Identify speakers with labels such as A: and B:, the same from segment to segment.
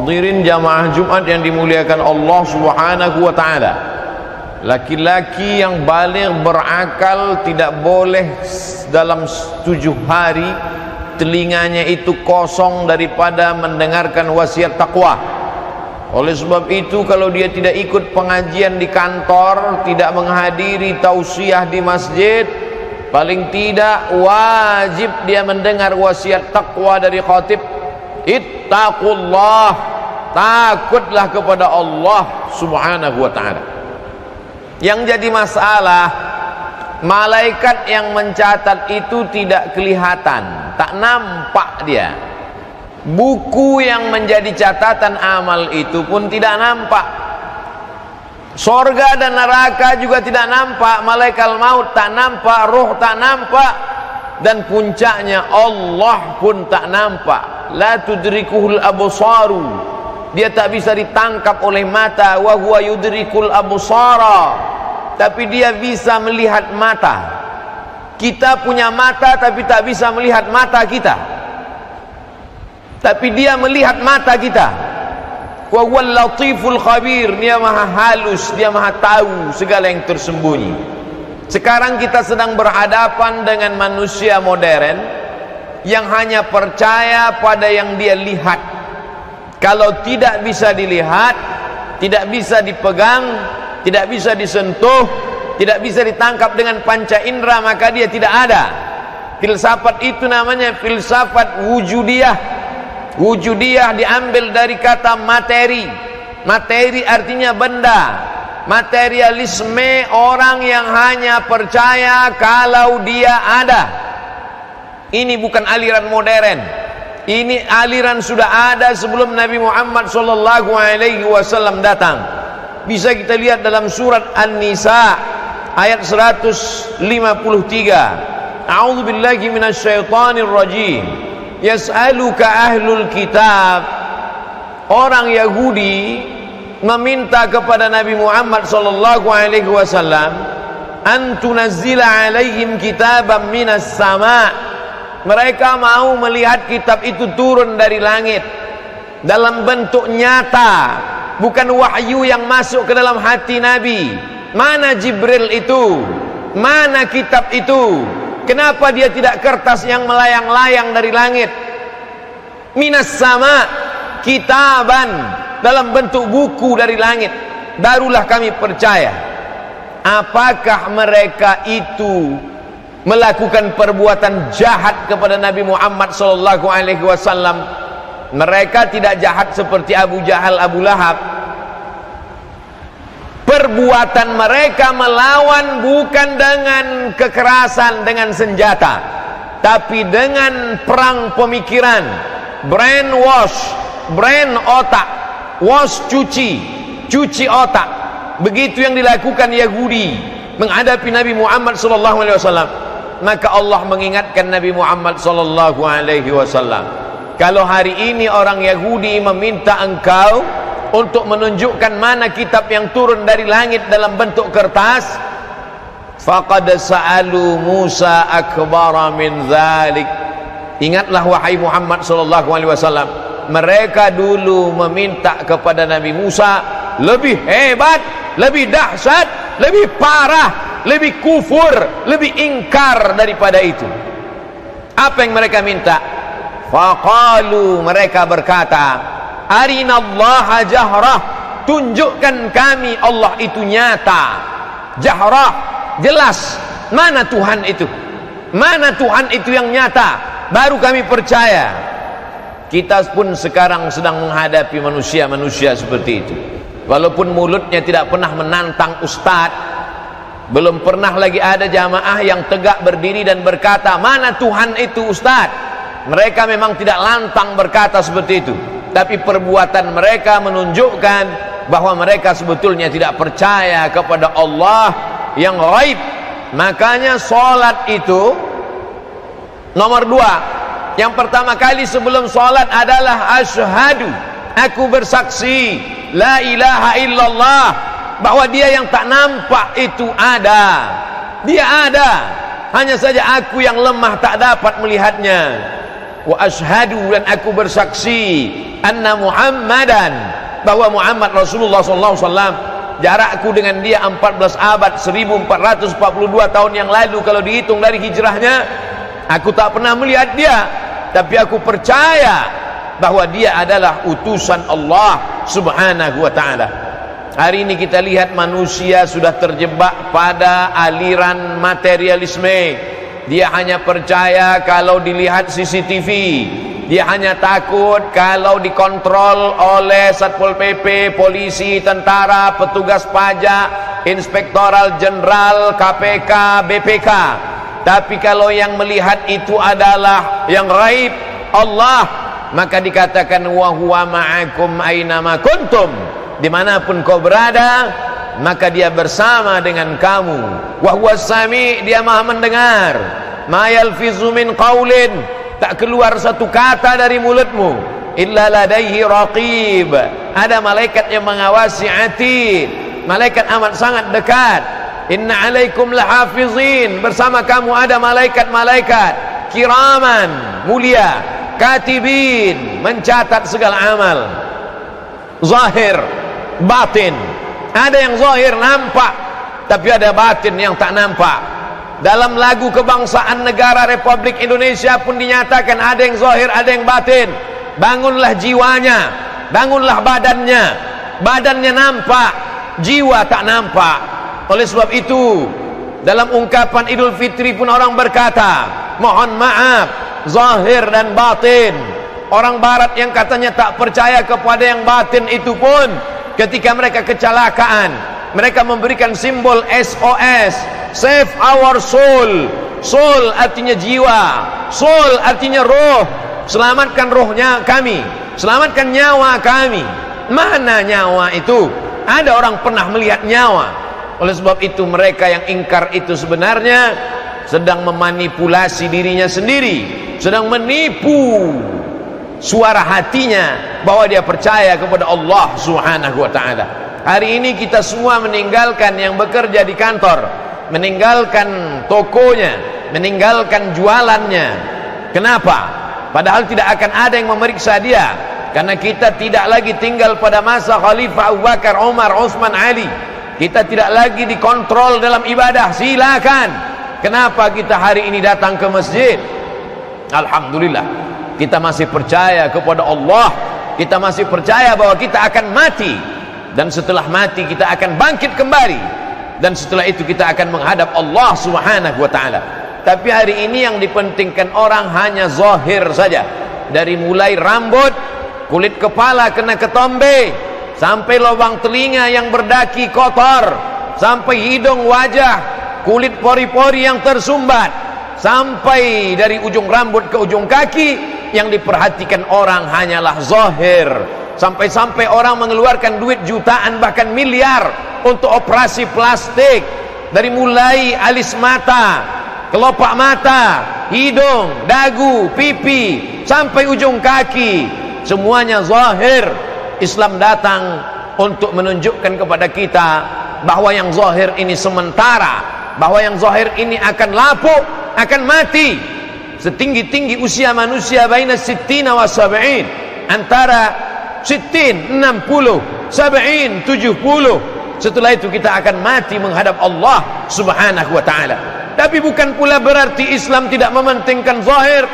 A: Hadirin jamaah Jumat yang dimuliakan Allah Subhanahu wa taala. Laki-laki yang baligh berakal tidak boleh dalam 7 hari telinganya itu kosong daripada mendengarkan wasiat takwa. Oleh sebab itu, kalau dia tidak ikut pengajian di kantor, tidak menghadiri tausiah di masjid, paling tidak wajib dia mendengar wasiat takwa dari khatib. Ittaqullah, takutlah kepada Allah Subhanahu wa ta'ala. Yang jadi masalah, malaikat yang mencatat itu tidak kelihatan, tak nampak dia. Buku yang menjadi catatan amal itu pun tidak nampak. Sorga dan neraka juga tidak nampak, malaikat maut tak nampak, roh tak nampak, dan puncaknya Allah pun tak nampak. La tudrikuhul absaru, dia tak bisa ditangkap oleh mata. Wa huwa yudrikul absara, tapi dia bisa melihat mata. Kita punya mata tapi tak bisa melihat mata kita, tapi dia melihat mata kita. Wa huwal latiful khabir, dia maha halus, dia maha tahu segala yang tersembunyi. Sekarang kita sedang berhadapan dengan manusia modern yang hanya percaya pada yang dia lihat. Kalau tidak bisa dilihat, tidak bisa dipegang, tidak bisa disentuh, tidak bisa ditangkap dengan panca indera, maka dia tidak ada. Filsafat itu namanya filsafat wujudiyah. Wujudiyah diambil dari kata materi. Materi artinya benda. Materialisme orang yang hanya percaya kalau dia ada. Ini bukan aliran modern. Ini aliran sudah ada sebelum Nabi Muhammad SAW datang. Bisa kita lihat dalam surat An-Nisa ayat 153. A'udzu billahi minasyaitonir rajim. Yas'aluka ahlul kitab. Orang Yahudi meminta kepada Nabi Muhammad SAW an tunazzila alaihim kitaban minas sama'. Mereka mau melihat kitab itu turun dari langit dalam bentuk nyata, bukan wahyu yang masuk ke dalam hati Nabi. Mana Jibril itu? Mana kitab itu? Kenapa dia tidak kertas yang melayang-layang dari langit? Minas sama, kitaban, dalam bentuk buku dari langit. Barulah kami percaya. Apakah mereka itu melakukan perbuatan jahat kepada Nabi Muhammad SAW? Mereka tidak jahat seperti Abu Jahal, Abu Lahab. Perbuatan mereka melawan bukan dengan kekerasan, dengan senjata, tapi dengan perang pemikiran, brain wash, brain otak, wash cuci otak. Begitu yang dilakukan Yahudi menghadapi Nabi Muhammad SAW. Maka Allah mengingatkan Nabi Muhammad SAW, kalau hari ini orang Yahudi meminta engkau untuk menunjukkan mana kitab yang turun dari langit dalam bentuk kertas, faqad sa'alu Musa akbara min dzalik. Ingatlah wahai Muhammad SAW, mereka dulu meminta kepada Nabi Musa lebih hebat, lebih dahsyat, lebih parah, lebih kufur, lebih ingkar daripada itu. Apa yang mereka minta? Faqalu, mereka berkata, arinallaha jahrah, tunjukkan kami Allah itu nyata. Jahrah, jelas. Mana Tuhan itu? Mana Tuhan itu yang nyata? Baru kami percaya. Kita pun sekarang sedang menghadapi manusia-manusia seperti itu. Walaupun mulutnya tidak pernah menantang ustadz, belum pernah lagi ada jamaah yang tegak berdiri dan berkata, mana Tuhan itu Ustaz? Mereka memang tidak lantang berkata seperti itu, tapi perbuatan mereka menunjukkan bahwa mereka sebetulnya tidak percaya kepada Allah yang ghaib. Makanya sholat itu nomor 2. Yang pertama kali sebelum sholat adalah asyhadu, aku bersaksi la ilaha illallah, bahwa dia yang tak nampak itu ada. Dia ada, hanya saja aku yang lemah tak dapat melihatnya. wa asyhadu, dan aku bersaksi, anna Muhammadan, bahwa Muhammad Rasulullah SAW, jarakku dengan dia 14 abad, 1442 tahun yang lalu kalau dihitung dari hijrahnya. Aku tak pernah melihat dia, tapi aku percaya bahwa dia adalah utusan Allah Subhanahu wa ta'ala. Hari ini kita lihat manusia sudah terjebak pada aliran materialisme. Dia hanya percaya kalau dilihat CCTV. Dia hanya takut kalau dikontrol oleh Satpol PP, polisi, tentara, petugas pajak, inspektoral jenderal, KPK, BPK. Tapi kalau yang melihat itu adalah yang gaib, Allah, maka dikatakan wa huwa ma'akum ainama kuntum, dimanapun kau berada, maka dia bersama dengan kamu. Wa huwa sami, dia maha mendengar. Ma yalfizu min qaulin, tak keluar satu kata dari mulutmu, illa ladaihi raqib, ada malaikat yang mengawasi hati. Malaikat amat sangat dekat. Inna alaikum lahafizin, bersama kamu ada malaikat-malaikat kiraman, mulia, katibin, mencatat segala amal, zahir, batin. Ada yang zahir nampak, tapi ada batin yang tak nampak. Dalam lagu kebangsaan negara Republik Indonesia pun dinyatakan ada yang zahir, ada yang batin. Bangunlah jiwanya, bangunlah badannya. Badannya nampak, jiwa tak nampak. Oleh sebab itu, dalam ungkapan Idul Fitri pun orang berkata, mohon maaf, zahir dan batin. Orang barat yang katanya tak percaya kepada yang batin itu pun, ketika mereka kecelakaan, mereka memberikan simbol SOS, save our soul. Soul artinya jiwa, soul artinya roh. Selamatkan rohnya kami, selamatkan nyawa kami. Mana nyawa itu? Ada orang pernah melihat nyawa. Oleh sebab itu mereka yang ingkar itu sebenarnya sedang memanipulasi dirinya sendiri, sedang menipu suara hatinya bahwa dia percaya kepada Allah Subhanahu wa ta'ala. Hari ini kita semua meninggalkan yang bekerja di kantor, meninggalkan tokonya, meninggalkan jualannya. Kenapa? Padahal tidak akan ada yang memeriksa dia, karena kita tidak lagi tinggal pada masa Khalifah Abu Bakar, Umar, Utsman, Ali. Kita tidak lagi dikontrol dalam ibadah. Silakan. Kenapa kita hari ini datang ke masjid? Alhamdulillah, kita masih percaya kepada Allah. Kita masih percaya bahwa kita akan mati, dan setelah mati kita akan bangkit kembali, dan setelah itu kita akan menghadap Allah Subhanahu wa ta'ala. Tapi hari ini yang dipentingkan orang hanya zahir saja. Dari mulai rambut, kulit kepala kena ketombe, sampai lubang telinga yang berdaki kotor, sampai hidung, wajah, kulit pori-pori yang tersumbat, sampai dari ujung rambut ke ujung kaki, yang diperhatikan orang hanyalah zahir. Sampai-sampai orang mengeluarkan duit jutaan bahkan miliar untuk operasi plastik. Dari mulai alis mata, kelopak mata, hidung, dagu, pipi, sampai ujung kaki, semuanya zahir. Islam datang untuk menunjukkan kepada kita bahwa yang zahir ini sementara, bahwa yang zahir ini akan lapuk, akan mati. Setinggi-tinggi usia manusia baina sittina wa sab'in, antara sittin 60, sab'in 70. Setelah itu kita akan mati menghadap Allah Subhanahu wa ta'ala. Tapi bukan pula berarti Islam tidak mementingkan zahir.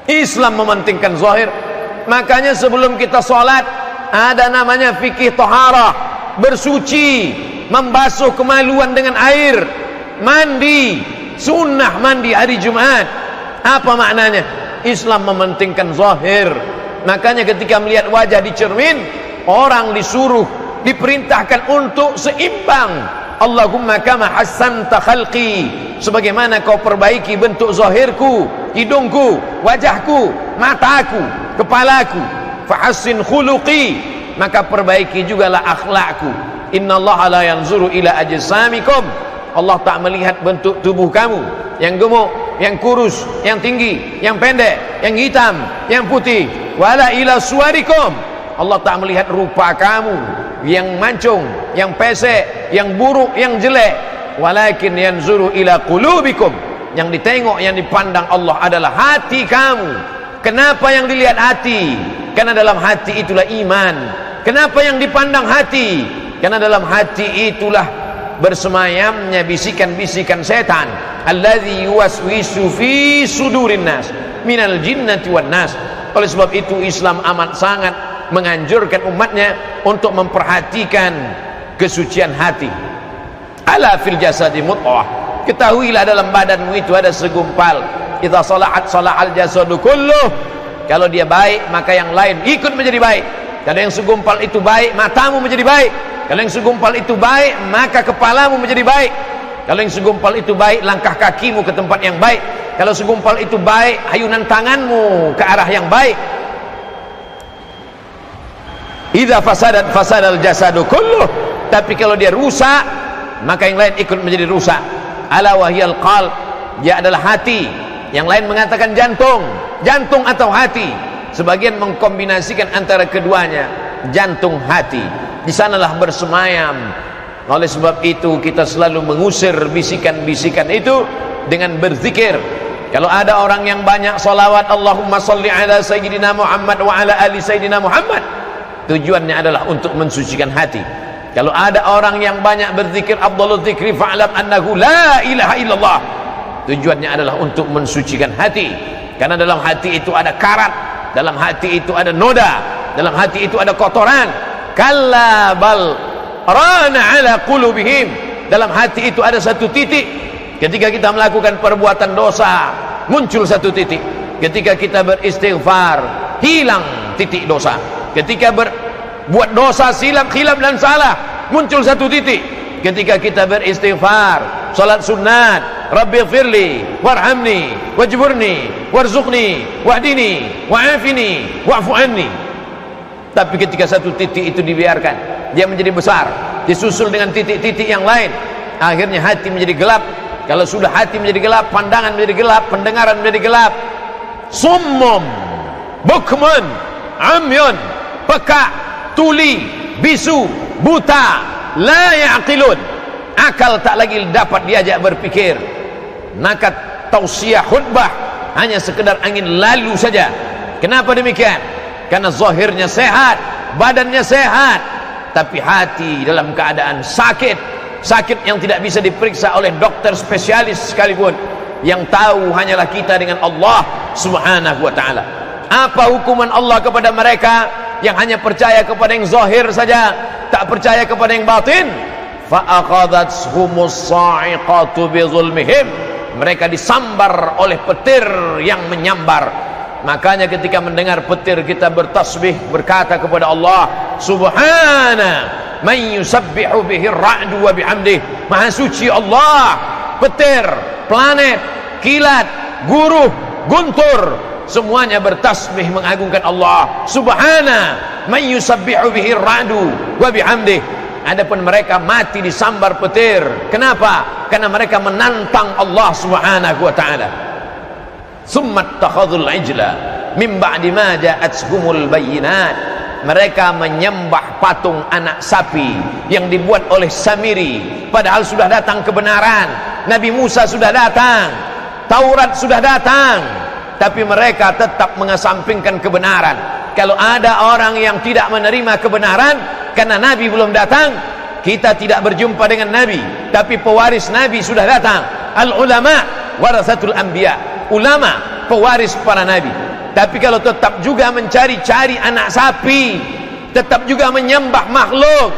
A: Islam mementingkan zahir. Makanya sebelum kita sholat ada namanya fikih taharah, bersuci, membasuh kemaluan dengan air, mandi, sunnah mandi hari Jumat. Apa maknanya? Islam mementingkan zahir. Makanya ketika melihat wajah di cermin, orang disuruh, diperintahkan untuk seimbang. Allahumma kama hassanta khalqi, sebagaimana kau perbaiki bentuk zahirku, hidungku, wajahku, mataku, kepalaku, fahassin khuluqi, maka perbaiki jugalah akhlakku. Innallaha la yanzuru ila ajsamikum, Allah tak melihat bentuk tubuh kamu, yang gemuk, yang kurus, yang tinggi, yang pendek, yang hitam, yang putih. Wala ila suwarikum, Allah tak melihat rupa kamu, yang mancung, yang pesek, yang buruk, yang jelek. Walakin yanzuru ila qulubikum, Yang ditengok, yang dipandang Allah adalah hati kamu. Kenapa yang dilihat hati? Karena dalam hati itulah iman. Kenapa yang dipandang hati? Karena dalam hati itulah bersemayamnya bisikan-bisikan setan. Allazi yuwaswisu fi sudurin nas minal jinnati wan nas. Oleh sebab itu Islam amat sangat menganjurkan umatnya untuk memperhatikan kesucian hati. Ala fil jasadi mudghah. Ketahuilah dalam badanmu itu ada segumpal. Idza salahat salahal jasadu kulluh. Kalau dia baik, maka yang lain ikut menjadi baik. Kalau yang segumpal itu baik, matamu menjadi baik. Kalau yang segumpal itu baik, maka kepalamu menjadi baik. Kalau yang segumpal itu baik, langkah kakimu ke tempat yang baik. Kalau segumpal itu baik, hayunan tanganmu ke arah yang baik. Idza fasadat fasadal jasadu kulluh. Tapi kalau dia rusak, maka yang lain ikut menjadi rusak. Ala wahyal qalb, dia adalah hati. Yang lain mengatakan jantung, jantung atau hati. Sebagian mengkombinasikan antara keduanya, jantung hati. Di sanalah bersemayam. Oleh sebab itu kita selalu mengusir bisikan-bisikan itu dengan berzikir. Kalau ada orang yang banyak salawat, Allahumma salli ala sayyidina Muhammad wa ala ali sayyidina Muhammad, tujuannya adalah untuk mensucikan hati. Kalau ada orang yang banyak berzikir, afdhalul dzikri fa'lam annahu la ilaha illallah, tujuannya adalah untuk mensucikan hati. Karena dalam hati itu ada karat, dalam hati itu ada noda, dalam hati itu ada kotoran. Kalla bal rana ala qulubihim, dalam hati itu ada satu titik. Ketika kita melakukan perbuatan dosa, muncul satu titik. Ketika kita beristighfar, hilang titik dosa. Ketika buat dosa, silap, khilaf dan salah, muncul satu titik. Ketika kita beristighfar, salat sunat, Rabbighfirli warhamni wajburni warzuqni wahdini wa'afini wa'fu anni. Tapi ketika satu titik itu dibiarkan, dia menjadi besar, disusul dengan titik-titik yang lain, akhirnya hati menjadi gelap. Kalau sudah hati menjadi gelap, pandangan menjadi gelap, pendengaran menjadi gelap. Summum bukmun amyun, peka, tuli, bisu, buta, la ya'qilun, akal tak lagi dapat diajak berpikir. Maka tausiah khutbah hanya sekedar angin lalu saja. Kenapa demikian? Karena zahirnya sehat, badannya sehat, tapi hati dalam keadaan sakit. Sakit yang tidak bisa diperiksa oleh dokter spesialis sekalipun. Yang tahu hanyalah kita dengan Allah subhanahu wa ta'ala. Apa hukuman Allah kepada mereka yang hanya percaya kepada yang zahir saja, tak percaya kepada yang batin? Fa'aqadhatshumus sa'iqatu bizulmihim, mereka disambar oleh petir yang menyambar. Makanya ketika mendengar petir, kita bertasbih, berkata kepada Allah subhana man yusabbihu bihi ar-ra'du wa bihamdih. Maha suci Allah. Petir, planet, kilat, guruh, guntur, semuanya bertasbih mengagungkan Allah subhana man yusabbihu bihi ar-ra'du wa bihamdih. Adapun mereka mati disambar petir. Kenapa? Karena mereka menantang Allah subhanahu wa ta'ala. Summat takhadhul ijla min ba'di ma ja'athumul bayyinat. Mereka menyembah patung anak sapi yang dibuat oleh Samiri, padahal sudah datang kebenaran. Nabi Musa sudah datang, Taurat sudah datang, tapi mereka tetap mengesampingkan kebenaran. Kalau ada orang yang tidak menerima kebenaran karena Nabi belum datang, kita tidak berjumpa dengan Nabi, tapi pewaris Nabi sudah datang. Al ulama warasatul anbiya, ulama pewaris para nabi. Tapi kalau tetap juga mencari-cari anak sapi, tetap juga menyembah makhluk,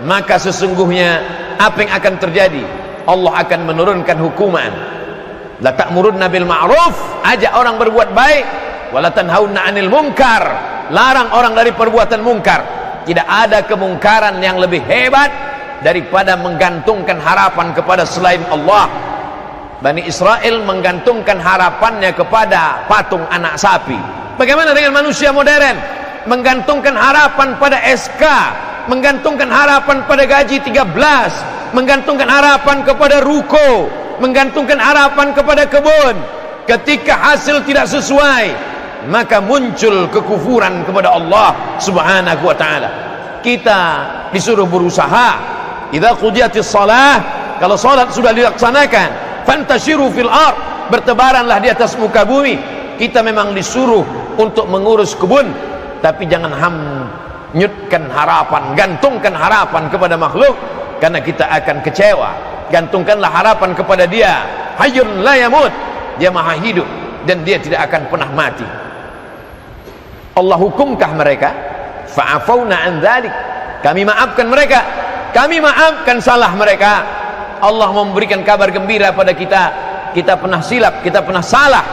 A: maka sesungguhnya apa yang akan terjadi? Allah akan menurunkan hukuman. La ta'murunna bil ma'ruf, ajak orang berbuat baik, wala tanhauna 'anil munkar, larang orang dari perbuatan mungkar. Tidak ada kemungkaran yang lebih hebat daripada menggantungkan harapan kepada selain Allah. Bani Israel menggantungkan harapannya kepada patung anak sapi. Bagaimana dengan manusia modern? Menggantungkan harapan pada SK, menggantungkan harapan pada gaji 13, menggantungkan harapan kepada ruko, menggantungkan harapan kepada kebun. Ketika hasil tidak sesuai, maka muncul kekufuran kepada Allah subhanahu wa ta'ala. Kita disuruh berusaha. Idza qudiyatis shalah, kalau salat sudah dilaksanakan, fantashiru fil ard, bertebaranlah di atas muka bumi. Kita memang disuruh untuk mengurus kebun, tapi jangan hanyutkan harapan, gantungkan harapan kepada makhluk, karena kita akan kecewa. Gantungkanlah harapan kepada Dia, hayyun la yamut, Dia maha hidup dan Dia tidak akan pernah mati. Allah hukumkah mereka? Fa'afawna an dzalik, kami maafkan mereka, kami maafkan salah mereka. Allah memberikan kabar gembira pada kita, kita pernah silap, kita pernah salah.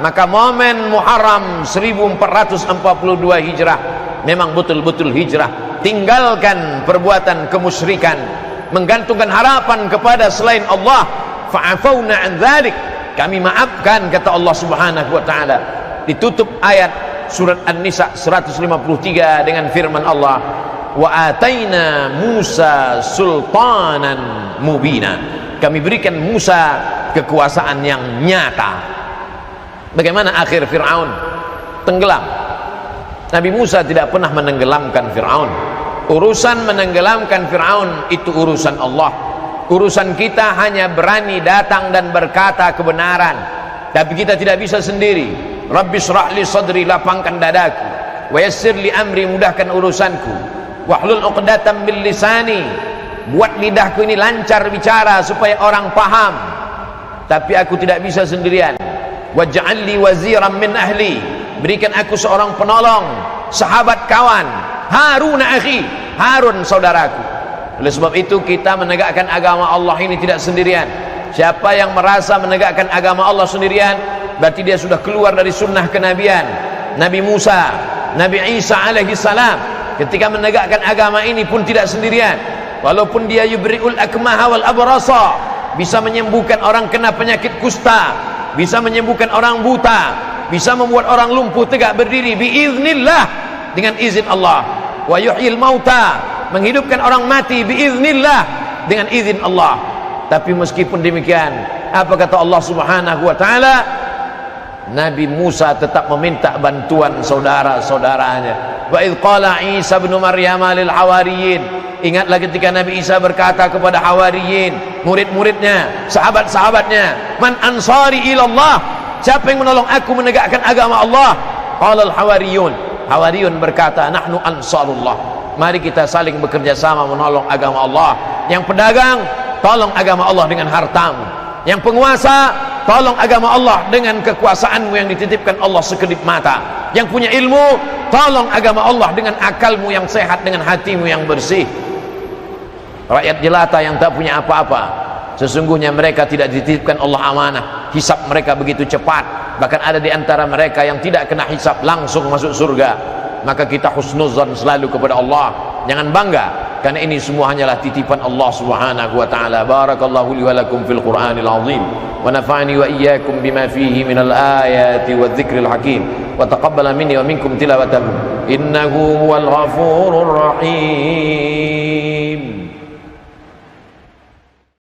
A: Maka momen Muharram 1442 Hijrah memang betul-betul hijrah. Tinggalkan perbuatan kemusyrikan, menggantungkan harapan kepada selain Allah. Fa'afawna an dzalik, kami maafkan, kata Allah Subhanahu wa taala. Ditutup ayat surat An-Nisa 153 dengan firman Allah, wa ataina Musa sultanan mubina, kami berikan Musa kekuasaan yang nyata. Bagaimana akhir Fir'aun? Tenggelam. Nabi Musa tidak pernah menenggelamkan Fir'aun. Urusan menenggelamkan Fir'aun itu urusan Allah. Urusan kita hanya berani datang dan berkata kebenaran, tapi kita tidak bisa sendiri. Rabbi shrah li sadri, lapangkan dadaku, wa yassir li amri, mudahkan urusanku, wahlul 'uqdatam min lisani, buat lidahku ini lancar bicara supaya orang paham. Tapi aku tidak bisa sendirian. Waj'al li waziran min ahli, berikan aku seorang penolong, sahabat kawan, Harun akhi, Harun saudaraku. Oleh sebab itu kita menegakkan agama Allah ini tidak sendirian. Siapa yang merasa menegakkan agama Allah sendirian, berarti dia sudah keluar dari sunnah kenabian. Nabi Musa, Nabi Isa alaihi salam ketika menegakkan agama ini pun tidak sendirian. Walaupun dia yubri'ul akmaha wal abrasa, bisa menyembuhkan orang kena penyakit kusta, bisa menyembuhkan orang buta, bisa membuat orang lumpuh tegak berdiri biiznillah, dengan izin Allah. Wa yuhyil mauta, menghidupkan orang mati biiznillah, dengan izin Allah. Tapi meskipun demikian, apa kata Allah Subhanahu wa taala? Nabi Musa tetap meminta bantuan saudara-saudaranya. Wa idz qala Isa bin Maryam lil hawariyin, ingatlah ketika Nabi Isa berkata kepada hawariyin, murid-muridnya, sahabat-sahabatnya, man ansari ilallah, siapa yang menolong aku menegakkan agama Allah? Qala al hawariyun, hawariyun berkata, nahnu ansarullah, mari kita saling bekerja sama menolong agama Allah. Yang pedagang, tolong agama Allah dengan hartamu. Yang penguasa, tolong agama Allah dengan kekuasaanmu yang dititipkan Allah sekedip mata. Yang punya ilmu, tolong agama Allah dengan akalmu yang sehat, dengan hatimu yang bersih. Rakyat jelata yang tak punya apa-apa, sesungguhnya mereka tidak dititipkan Allah amanah. Hisab mereka begitu cepat, bahkan ada di antara mereka yang tidak kena hisab langsung masuk surga. Maka kita husnuzan selalu kepada Allah, jangan bangga, karena ini semua hanyalah titipan Allah Subhanahu wa taala. Barakallahu li wa lakum fil Qur'anil azim, wa nafa'ani wa iyyakum bima fihi minal ayati wadh-dhikril hakim, wa taqabbala minni wa minkum tilawatahu, innahu huwal ghafurur rahim.